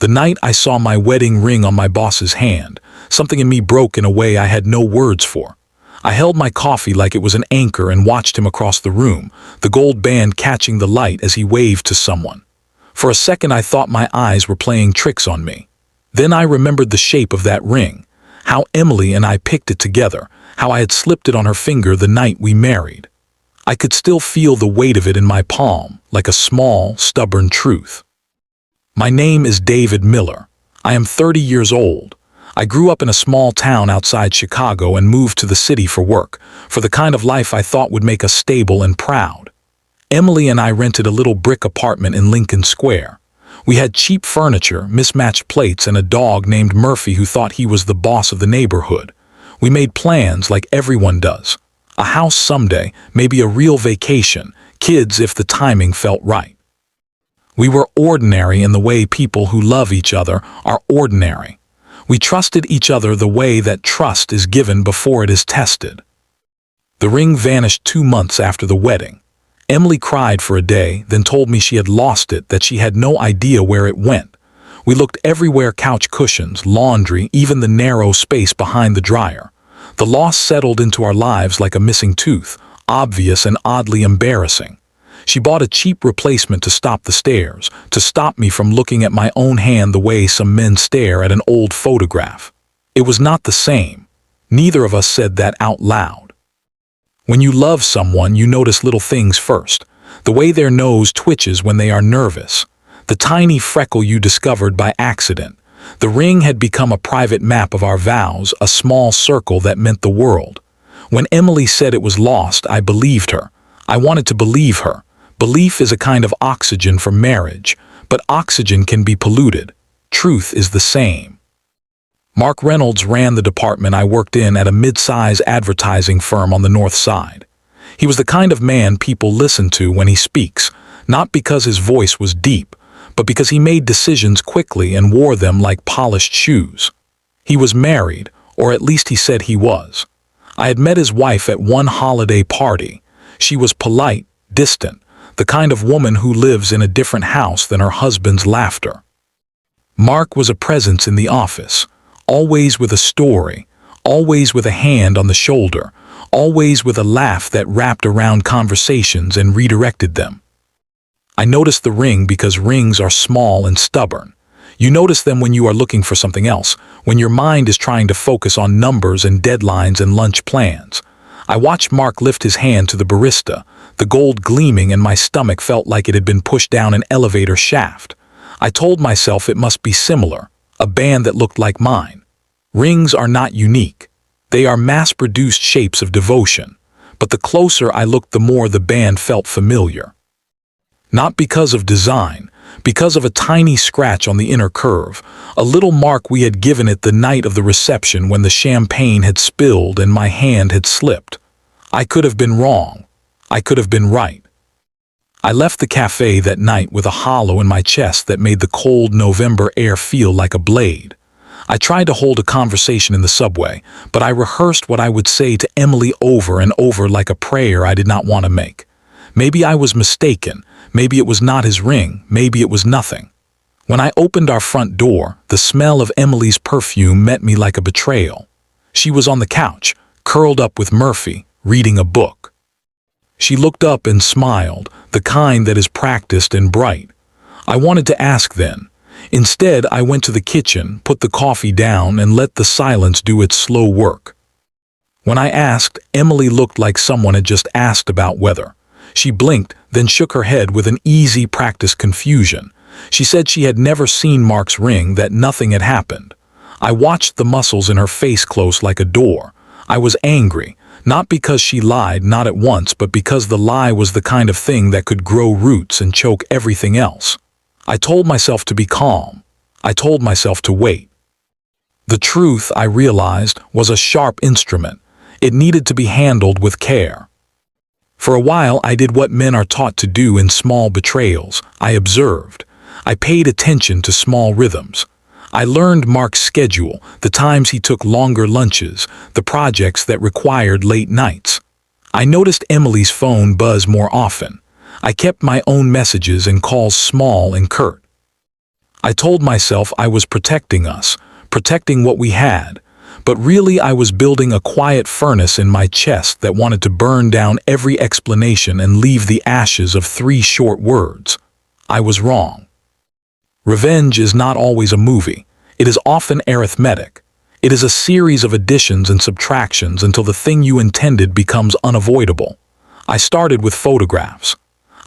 The night I saw my wedding ring on my boss's hand, something in me broke in a way I had no words for. I held my coffee like it was an anchor and watched him across the room, the gold band catching the light as he waved to someone. For a second I thought my eyes were playing tricks on me. Then I remembered the shape of that ring, how Emily and I picked it together, how I had slipped it on her finger the night we married. I could still feel the weight of it in my palm, like a small, stubborn truth. My name is David Miller. I am 30 years old. I grew up in a small town outside Chicago and moved to the city for work, for the kind of life I thought would make us stable and proud. Emily and I rented a little brick apartment in Lincoln Square. We had cheap furniture, mismatched plates, and a dog named Murphy who thought he was the boss of the neighborhood. We made plans like everyone does. A house someday, maybe a real vacation, kids if the timing felt right. We were ordinary in the way people who love each other are ordinary. We trusted each other the way that trust is given before it is tested. The ring vanished 2 months after the wedding. Emily cried for a day, then told me she had lost it, that she had no idea where it went. We looked everywhere: couch cushions, laundry, even the narrow space behind the dryer. The loss settled into our lives like a missing tooth, obvious and oddly embarrassing. She bought a cheap replacement to stop the stares, to stop me from looking at my own hand the way some men stare at an old photograph. It was not the same. Neither of us said that out loud. When you love someone, you notice little things first. The way their nose twitches when they are nervous. The tiny freckle you discovered by accident. The ring had become a private map of our vows, a small circle that meant the world. When Emily said it was lost, I believed her. I wanted to believe her. Belief is a kind of oxygen for marriage, but oxygen can be polluted. Truth is the same. Mark Reynolds ran the department I worked in at a mid-size advertising firm on the North Side. He was the kind of man people listen to when he speaks, not because his voice was deep, but because he made decisions quickly and wore them like polished shoes. He was married, or at least he said he was. I had met his wife at one holiday party. She was polite, distant, the kind of woman who lives in a different house than her husband's laughter. Mark was a presence in the office, always with a story, always with a hand on the shoulder, always with a laugh that wrapped around conversations and redirected them. I noticed the ring because rings are small and stubborn. You notice them when you are looking for something else, when your mind is trying to focus on numbers and deadlines and lunch plans. I watched Mark lift his hand to the barista, the gold gleaming, and my stomach felt like it had been pushed down an elevator shaft. I told myself it must be similar, a band that looked like mine. Rings are not unique. They are mass-produced shapes of devotion, but the closer I looked, the more the band felt familiar. Not because of design, because of a tiny scratch on the inner curve, a little mark we had given it the night of the reception when the champagne had spilled and my hand had slipped. I could have been wrong. I could have been right. I left the cafe that night with a hollow in my chest that made the cold November air feel like a blade. I tried to hold a conversation in the subway, but I rehearsed what I would say to Emily over and over like a prayer I did not want to make. Maybe I was mistaken. Maybe it was not his ring. Maybe it was nothing. When I opened our front door, the smell of Emily's perfume met me like a betrayal. She was on the couch, curled up with Murphy, reading a book. She looked up and smiled, the kind that is practiced and bright. I wanted to ask then. Instead, I went to the kitchen, put the coffee down, and let the silence do its slow work. When I asked, Emily looked like someone had just asked about weather. She blinked, then shook her head with an easy, practiced confusion. She said she had never seen Mark's ring, that nothing had happened. I watched the muscles in her face close like a door. I was angry, not because she lied, not at once, but because the lie was the kind of thing that could grow roots and choke everything else. I told myself to be calm. I told myself to wait. The truth, I realized, was a sharp instrument. It needed to be handled with care. For a while, I did what men are taught to do in small betrayals. I observed. I paid attention to small rhythms. I learned Mark's schedule, the times he took longer lunches, the projects that required late nights. I noticed Emily's phone buzz more often. I kept my own messages and calls small and curt. I told myself I was protecting us, protecting what we had, but really I was building a quiet furnace in my chest that wanted to burn down every explanation and leave the ashes of 3 short words. I was wrong. Revenge is not always a movie. It is often arithmetic. It is a series of additions and subtractions until the thing you intended becomes unavoidable. I started with photographs.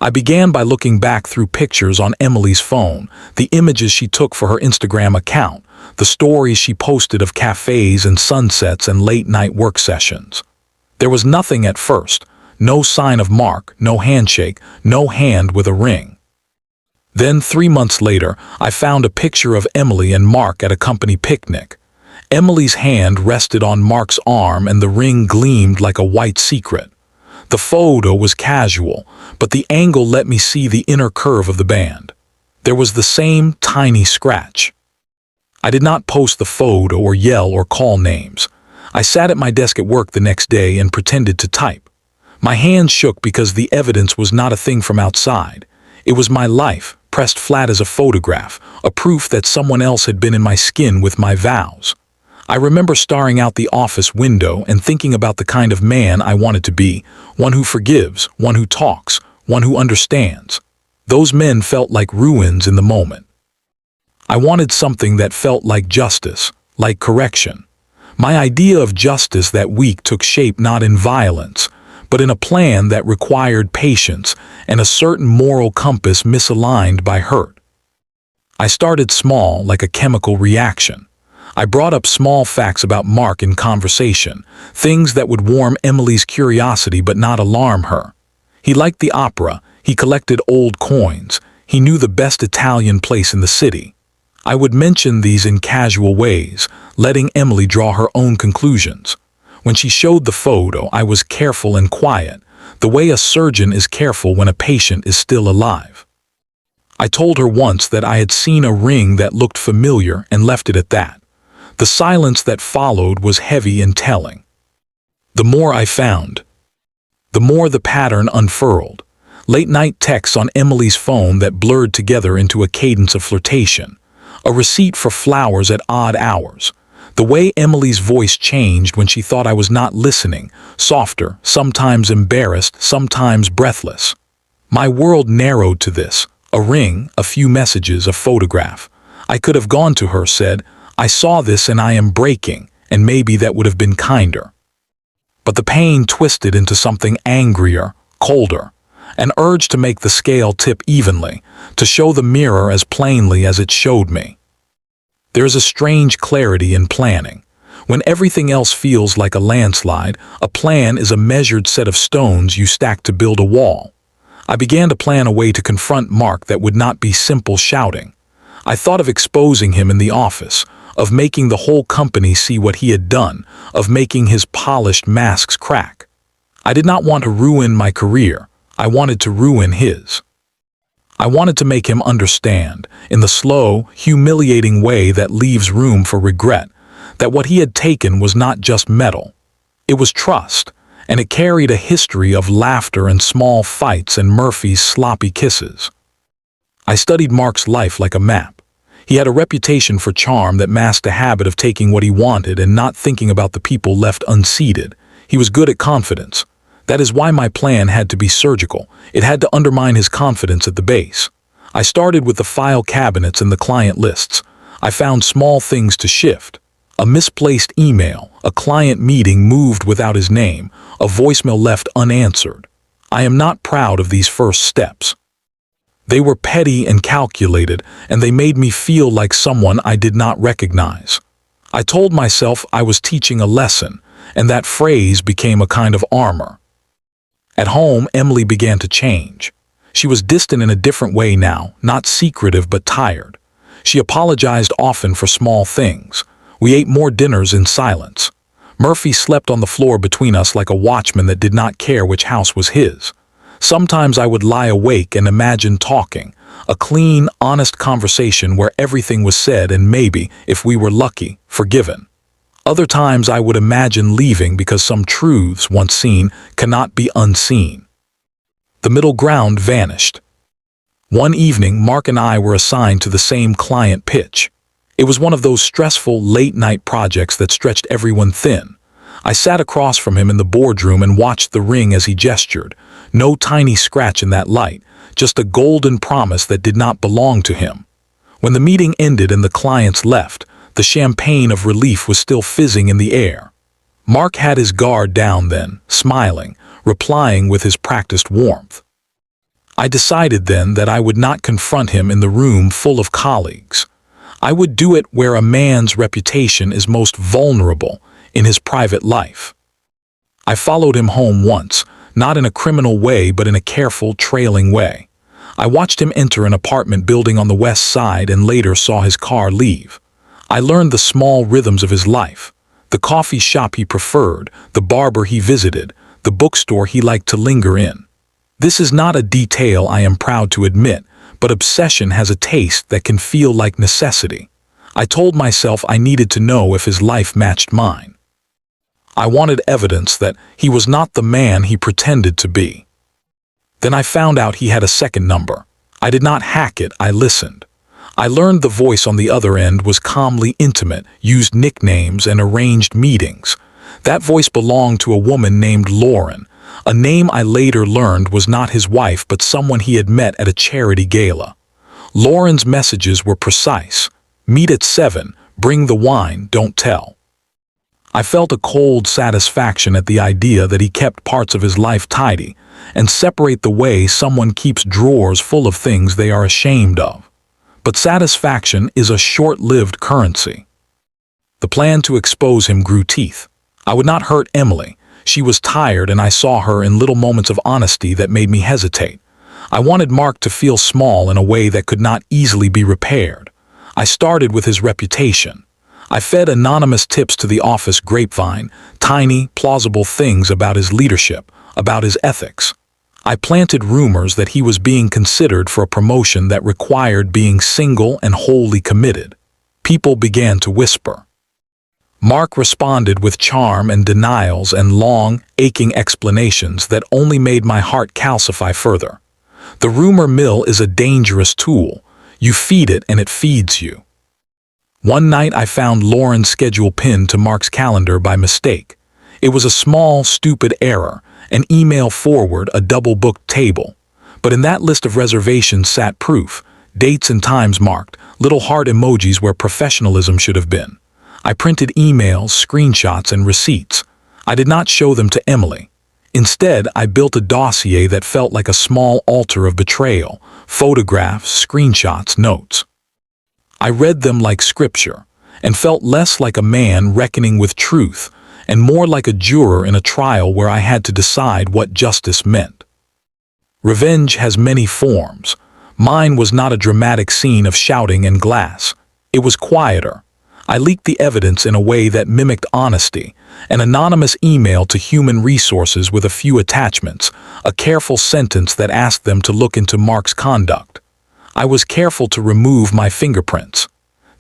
I began by looking back through pictures on Emily's phone, the images she took for her Instagram account, the stories she posted of cafes and sunsets and late-night work sessions. There was nothing at first, no sign of Mark, no handshake, no hand with a ring. Then 3 months later, I found a picture of Emily and Mark at a company picnic. Emily's hand rested on Mark's arm and the ring gleamed like a white secret. The photo was casual, but the angle let me see the inner curve of the band. There was the same tiny scratch. I did not post the photo or yell or call names. I sat at my desk at work the next day and pretended to type. My hands shook because the evidence was not a thing from outside. It was my life, pressed flat as a photograph, a proof that someone else had been in my skin with my vows. I remember staring out the office window and thinking about the kind of man I wanted to be, one who forgives, one who talks, one who understands. Those men felt like ruins in the moment. I wanted something that felt like justice, like correction. My idea of justice that week took shape not in violence, but in a plan that required patience and a certain moral compass misaligned by hurt. I started small, like a chemical reaction. I brought up small facts about Mark in conversation, things that would warm Emily's curiosity but not alarm her. He liked the opera, he collected old coins, he knew the best Italian place in the city. I would mention these in casual ways, letting Emily draw her own conclusions. When she showed the photo, I was careful and quiet, the way a surgeon is careful when a patient is still alive. I told her once that I had seen a ring that looked familiar and left it at that. The silence that followed was heavy and telling. The more I found, the more the pattern unfurled. Late-night texts on Emily's phone that blurred together into a cadence of flirtation. A receipt for flowers at odd hours. The way Emily's voice changed when she thought I was not listening, softer, sometimes embarrassed, sometimes breathless. My world narrowed to this. A ring, a few messages, a photograph. I could have gone to her, said, I saw this and I am breaking, and maybe that would have been kinder. But the pain twisted into something angrier, colder, an urge to make the scale tip evenly, to show the mirror as plainly as it showed me. There is a strange clarity in planning. When everything else feels like a landslide, a plan is a measured set of stones you stack to build a wall. I began to plan a way to confront Mark that would not be simple shouting. I thought of exposing him in the office, of making the whole company see what he had done, of making his polished masks crack. I did not want to ruin my career. I wanted to ruin his. I wanted to make him understand, in the slow, humiliating way that leaves room for regret, that what he had taken was not just metal. It was trust, and it carried a history of laughter and small fights and Murphy's sloppy kisses. I studied Mark's life like a map. He had a reputation for charm that masked a habit of taking what he wanted and not thinking about the people left unseated. He was good at confidence. That is why my plan had to be surgical. It had to undermine his confidence at the base. I started with the file cabinets and the client lists. I found small things to shift. A misplaced email, a client meeting moved without his name, a voicemail left unanswered. I am not proud of these first steps. They were petty and calculated, and they made me feel like someone I did not recognize. I told myself I was teaching a lesson, and that phrase became a kind of armor. At home, Emily began to change. She was distant in a different way now, not secretive but tired. She apologized often for small things. We ate more dinners in silence. Murphy slept on the floor between us like a watchman that did not care which house was his. Sometimes I would lie awake and imagine talking, a clean, honest conversation where everything was said and maybe, if we were lucky, forgiven. Other times I would imagine leaving because some truths, once seen, cannot be unseen. The middle ground vanished. One evening, Mark and I were assigned to the same client pitch. It was one of those stressful late-night projects that stretched everyone thin. I sat across from him in the boardroom and watched the ring as he gestured. No tiny scratch in that light, just a golden promise that did not belong to him. When the meeting ended and the clients left, the champagne of relief was still fizzing in the air. Mark had his guard down then, smiling, replying with his practiced warmth. I decided then that I would not confront him in the room full of colleagues. I would do it where a man's reputation is most vulnerable, in his private life. I followed him home once, not in a criminal way but in a careful, trailing way. I watched him enter an apartment building on the west side and later saw his car leave. I learned the small rhythms of his life, the coffee shop he preferred, the barber he visited, the bookstore he liked to linger in. This is not a detail I am proud to admit, but obsession has a taste that can feel like necessity. I told myself I needed to know if his life matched mine. I wanted evidence that he was not the man he pretended to be. Then I found out he had a second number. I did not hack it, I listened. I learned the voice on the other end was calmly intimate, used nicknames and arranged meetings. That voice belonged to a woman named Lauren, a name I later learned was not his wife but someone he had met at a charity gala. Lauren's messages were precise. Meet at 7, bring the wine, don't tell. I felt a cold satisfaction at the idea that he kept parts of his life tidy, and separate the way someone keeps drawers full of things they are ashamed of. But satisfaction is a short-lived currency. The plan to expose him grew teeth. I would not hurt Emily. She was tired and I saw her in little moments of honesty that made me hesitate. I wanted Mark to feel small in a way that could not easily be repaired. I started with his reputation. I fed anonymous tips to the office grapevine, tiny, plausible things about his leadership, about his ethics. I planted rumors that he was being considered for a promotion that required being single and wholly committed. People began to whisper. Mark responded with charm and denials and long, aching explanations that only made my heart calcify further. The rumor mill is a dangerous tool. You feed it and it feeds you. One night I found Lauren's schedule pinned to Mark's calendar by mistake. It was a small, stupid error, an email forward, a double-booked table. But in that list of reservations sat proof, dates and times marked, little heart emojis where professionalism should have been. I printed emails, screenshots, and receipts. I did not show them to Emily. Instead, I built a dossier that felt like a small altar of betrayal, photographs, screenshots, notes. I read them like scripture, and felt less like a man reckoning with truth, and more like a juror in a trial where I had to decide what justice meant. Revenge has many forms. Mine was not a dramatic scene of shouting and glass. It was quieter. I leaked the evidence in a way that mimicked honesty, an anonymous email to human resources with a few attachments, a careful sentence that asked them to look into Mark's conduct. I was careful to remove my fingerprints.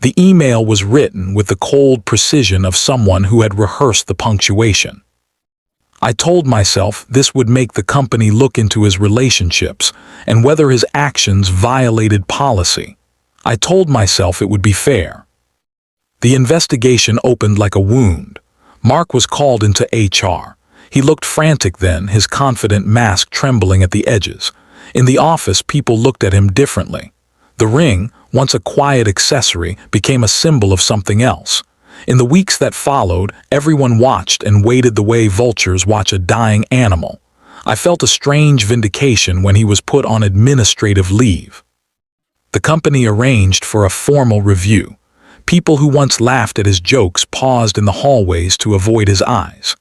The email was written with the cold precision of someone who had rehearsed the punctuation. I told myself this would make the company look into his relationships and whether his actions violated policy. I told myself it would be fair. The investigation opened like a wound. Mark was called into HR. He looked frantic then, his confident mask trembling at the edges. In the office, people looked at him differently. The ring, once a quiet accessory, became a symbol of something else. In the weeks that followed, everyone watched and waited the way vultures watch a dying animal. I felt a strange vindication when he was put on administrative leave. The company arranged for a formal review. People who once laughed at his jokes paused in the hallways to avoid his eyes.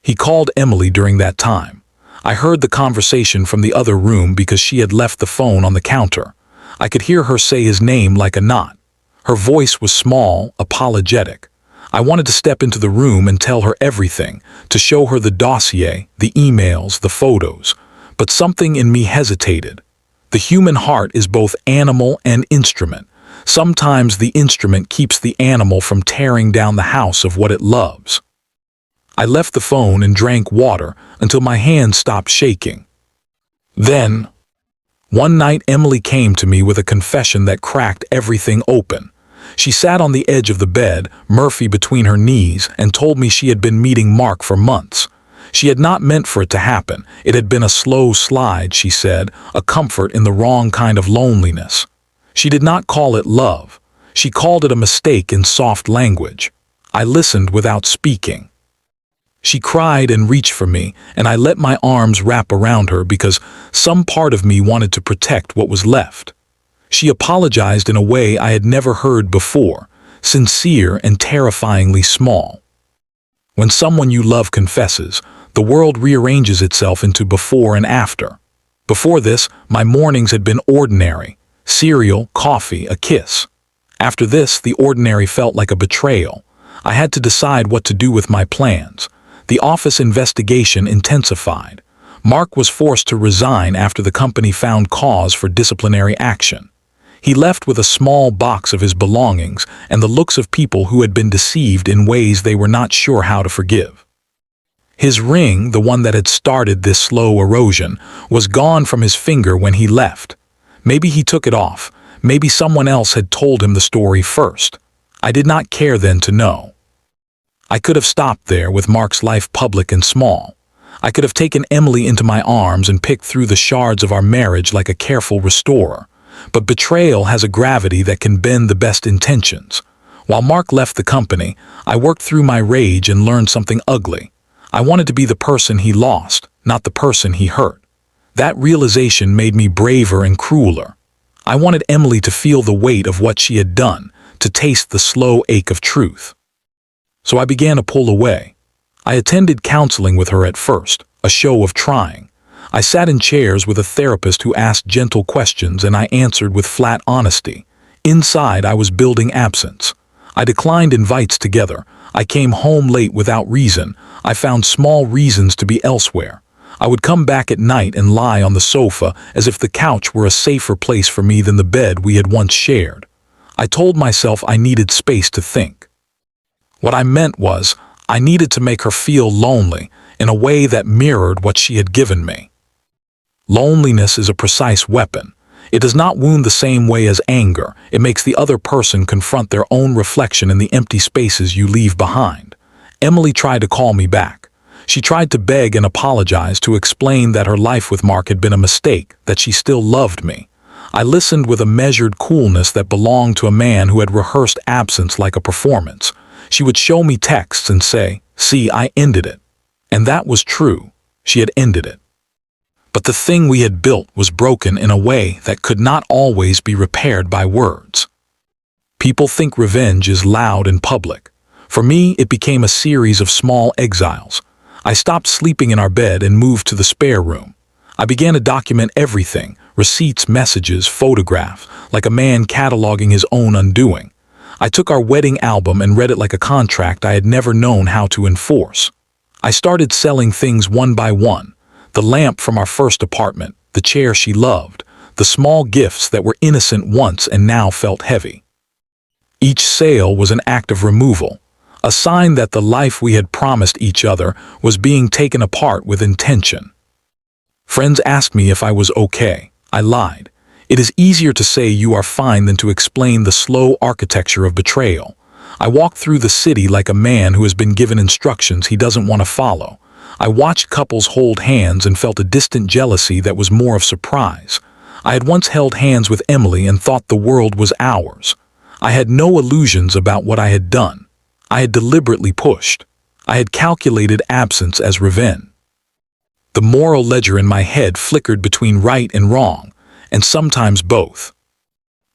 He called Emily during that time. I heard the conversation from the other room because she had left the phone on the counter. I could hear her say his name like a knot. Her voice was small, apologetic. I wanted to step into the room and tell her everything, to show her the dossier, the emails, the photos. But something in me hesitated. The human heart is both animal and instrument. Sometimes the instrument keeps the animal from tearing down the house of what it loves. I left the phone and drank water until my hands stopped shaking. Then, One night, Emily came to me with a confession that cracked everything open. She sat on the edge of the bed, Murphy between her knees, and told me she had been meeting Mark for months. She had not meant for it to happen. It had been a slow slide, she said, a comfort in the wrong kind of loneliness. She did not call it love. She called it a mistake in soft language. I listened without speaking. She cried and reached for me, and I let my arms wrap around her because some part of me wanted to protect what was left. She apologized in a way I had never heard before, sincere and terrifyingly small. When someone you love confesses, the world rearranges itself into before and after. Before this, my mornings had been ordinary: cereal, coffee, a kiss. After this, the ordinary felt like a betrayal. I had to decide what to do with my plans. The office investigation intensified. Mark was forced to resign after the company found cause for disciplinary action. He left with a small box of his belongings and the looks of people who had been deceived in ways they were not sure how to forgive. His ring, the one that had started this slow erosion, was gone from his finger when he left. Maybe he took it off. Maybe someone else had told him the story first. I did not care then to know. I could have stopped there with Mark's life public and small. I could have taken Emily into my arms and picked through the shards of our marriage like a careful restorer. But betrayal has a gravity that can bend the best intentions. While Mark left the company, I worked through my rage and learned something ugly. I wanted to be the person he lost, not the person he hurt. That realization made me braver and crueler. I wanted Emily to feel the weight of what she had done, to taste the slow ache of truth. So I began to pull away. I attended counseling with her at first, a show of trying. I sat in chairs with a therapist who asked gentle questions and I answered with flat honesty. Inside, I was building absence. I declined invites together. I came home late without reason. I found small reasons to be elsewhere. I would come back at night and lie on the sofa as if the couch were a safer place for me than the bed we had once shared. I told myself I needed space to think. What I meant was, I needed to make her feel lonely in a way that mirrored what she had given me. Loneliness is a precise weapon. It does not wound the same way as anger. It makes the other person confront their own reflection in the empty spaces you leave behind. Emily tried to call me back. She tried to beg and apologize, to explain that her life with Mark had been a mistake, that she still loved me. I listened with a measured coolness that belonged to a man who had rehearsed absence like a performance. She would show me texts and say, "See, I ended it." And that was true. She had ended it. But the thing we had built was broken in a way that could not always be repaired by words. People think revenge is loud and public. For me, it became a series of small exiles. I stopped sleeping in our bed and moved to the spare room. I began to document everything: receipts, messages, photographs, like a man cataloging his own undoing. I took our wedding album and read it like a contract I had never known how to enforce. I started selling things one by one: the lamp from our first apartment, the chair she loved, the small gifts that were innocent once and now felt heavy. Each sale was an act of removal, a sign that the life we had promised each other was being taken apart with intention. Friends asked me if I was okay. I lied. It is easier to say you are fine than to explain the slow architecture of betrayal. I walked through the city like a man who has been given instructions he doesn't want to follow. I watched couples hold hands and felt a distant jealousy that was more of surprise. I had once held hands with Emily and thought the world was ours. I had no illusions about what I had done. I had deliberately pushed. I had calculated absence as revenge. The moral ledger in my head flickered between right and wrong, and sometimes both.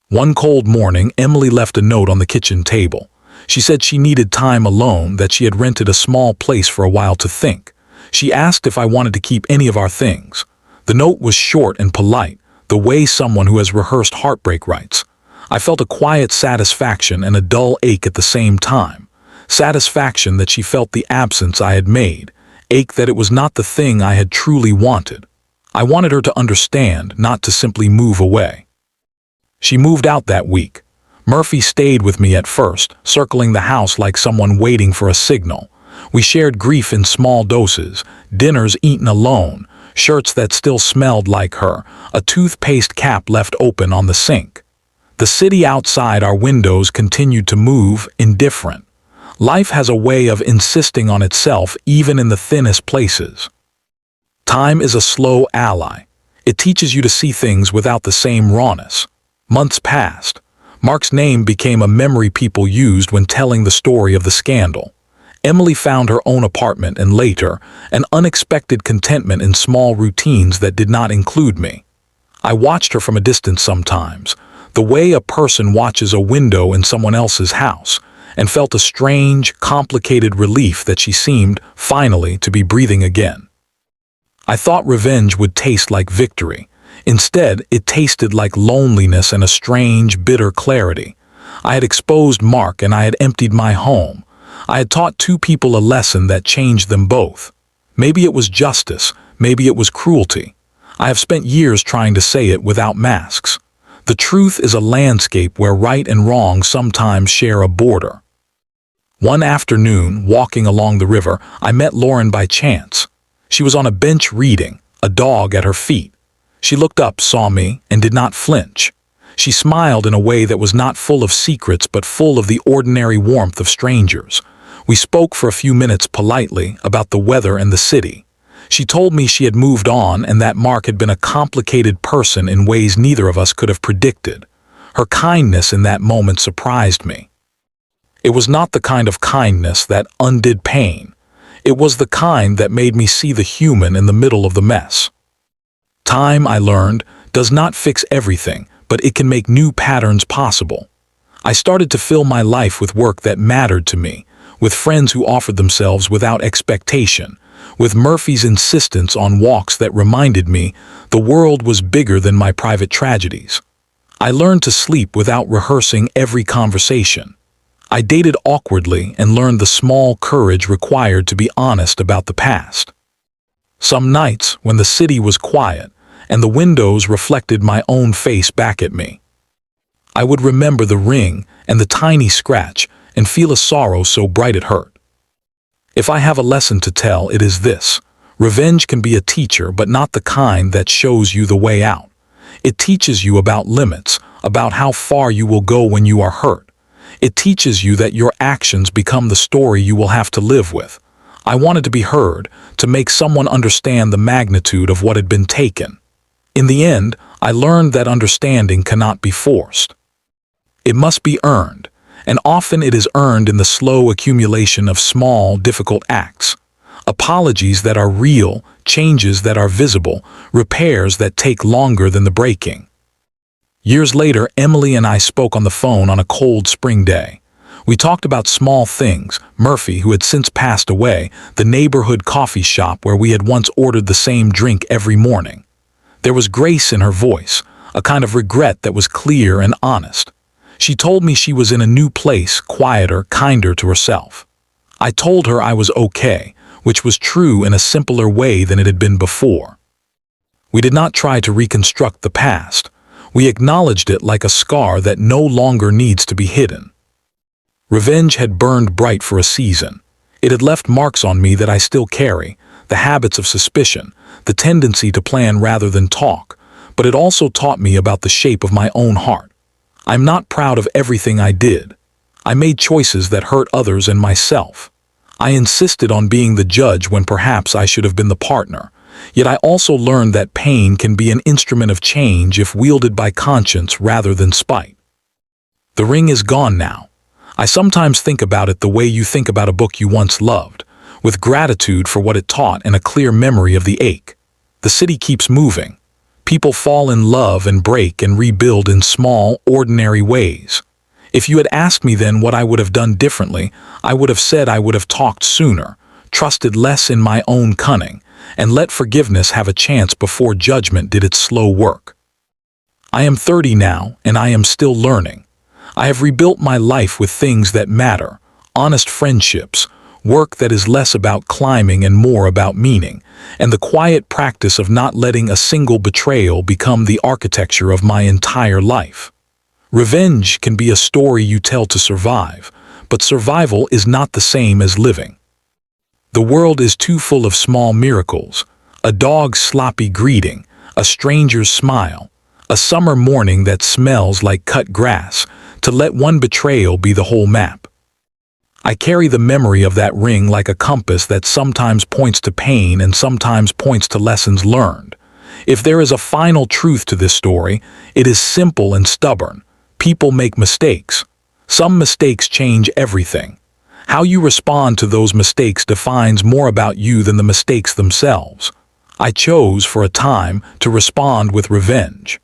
One cold morning, Emily left a note on the kitchen table. She said she needed time alone, that she had rented a small place for a while to think. She asked if I wanted to keep any of our things. The note was short and polite, the way someone who has rehearsed heartbreak writes. I felt a quiet satisfaction and a dull ache at the same time. Satisfaction that she felt the absence I had made, ache that it was not the thing I had truly wanted. I wanted her to understand, not to simply move away. She moved out that week. Murphy stayed with me at first, circling the house like someone waiting for a signal. We shared grief in small doses, dinners eaten alone, shirts that still smelled like her, a toothpaste cap left open on the sink. The city outside our windows continued to move, indifferent. Life has a way of insisting on itself even in the thinnest places. Time is a slow ally. It teaches you to see things without the same rawness. Months passed. Mark's name became a memory people used when telling the story of the scandal. Emily found her own apartment and later, an unexpected contentment in small routines that did not include me. I watched her from a distance sometimes, the way a person watches a window in someone else's house, and felt a strange, complicated relief that she seemed, finally, to be breathing again. I thought revenge would taste like victory. Instead, it tasted like loneliness and a strange, bitter clarity. I had exposed Mark and I had emptied my home. I had taught two people a lesson that changed them both. Maybe it was justice, maybe it was cruelty. I have spent years trying to say it without masks. The truth is a landscape where right and wrong sometimes share a border. One afternoon, walking along the river, I met Lauren by chance. She was on a bench reading, a dog at her feet. She looked up, saw me, and did not flinch. She smiled in a way that was not full of secrets but full of the ordinary warmth of strangers. We spoke for a few minutes politely about the weather and the city. She told me she had moved on and that Mark had been a complicated person in ways neither of us could have predicted. Her kindness in that moment surprised me. It was not the kind of kindness that undid pain. It was the kind that made me see the human in the middle of the mess. Time, I learned, does not fix everything, but it can make new patterns possible. I started to fill my life with work that mattered to me, with friends who offered themselves without expectation, with Murphy's insistence on walks that reminded me the world was bigger than my private tragedies. I learned to sleep without rehearsing every conversation. I dated awkwardly and learned the small courage required to be honest about the past. Some nights, when the city was quiet and the windows reflected my own face back at me, I would remember the ring and the tiny scratch and feel a sorrow so bright it hurt. If I have a lesson to tell, it is this: revenge can be a teacher, but not the kind that shows you the way out. It teaches you about limits, about how far you will go when you are hurt. It teaches you that your actions become the story you will have to live with. I wanted to be heard, to make someone understand the magnitude of what had been taken. In the end, I learned that understanding cannot be forced. It must be earned, and often it is earned in the slow accumulation of small, difficult acts. Apologies that are real, changes that are visible, repairs that take longer than the breaking. Years later, Emily and I spoke on the phone on a cold spring day. We talked about small things: Murphy, who had since passed away, the neighborhood coffee shop where we had once ordered the same drink every morning. There was grace in her voice, a kind of regret that was clear and honest. She told me she was in a new place, quieter, kinder to herself. I told her I was okay, which was true in a simpler way than it had been before. We did not try to reconstruct the past. We acknowledged it like a scar that no longer needs to be hidden. Revenge had burned bright for a season. It had left marks on me that I still carry, the habits of suspicion, the tendency to plan rather than talk, but it also taught me about the shape of my own heart. I'm not proud of everything I did. I made choices that hurt others and myself. I insisted on being the judge when perhaps I should have been the partner. Yet I also learned that pain can be an instrument of change if wielded by conscience rather than spite. The ring is gone now. I sometimes think about it the way you think about a book you once loved, with gratitude for what it taught and a clear memory of the ache. The city keeps moving. People fall in love and break and rebuild in small, ordinary ways. If you had asked me then what I would have done differently, I would have said I would have talked sooner, trusted less in my own cunning, and let forgiveness have a chance before judgment did its slow work. I am 30 now, and I am still learning. I have rebuilt my life with things that matter, honest friendships, work that is less about climbing and more about meaning, and the quiet practice of not letting a single betrayal become the architecture of my entire life. Revenge can be a story you tell to survive, but survival is not the same as living. The world is too full of small miracles. A dog's sloppy greeting, a stranger's smile, a summer morning that smells like cut grass, to let one betrayal be the whole map. I carry the memory of that ring like a compass that sometimes points to pain and sometimes points to lessons learned. If there is a final truth to this story, it is simple and stubborn. People make mistakes. Some mistakes change everything. How you respond to those mistakes defines more about you than the mistakes themselves. I chose, for a time, to respond with revenge.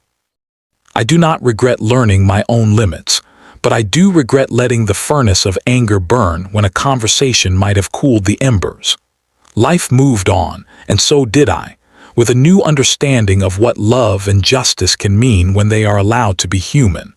I do not regret learning my own limits, but I do regret letting the furnace of anger burn when a conversation might have cooled the embers. Life moved on, and so did I, with a new understanding of what love and justice can mean when they are allowed to be human.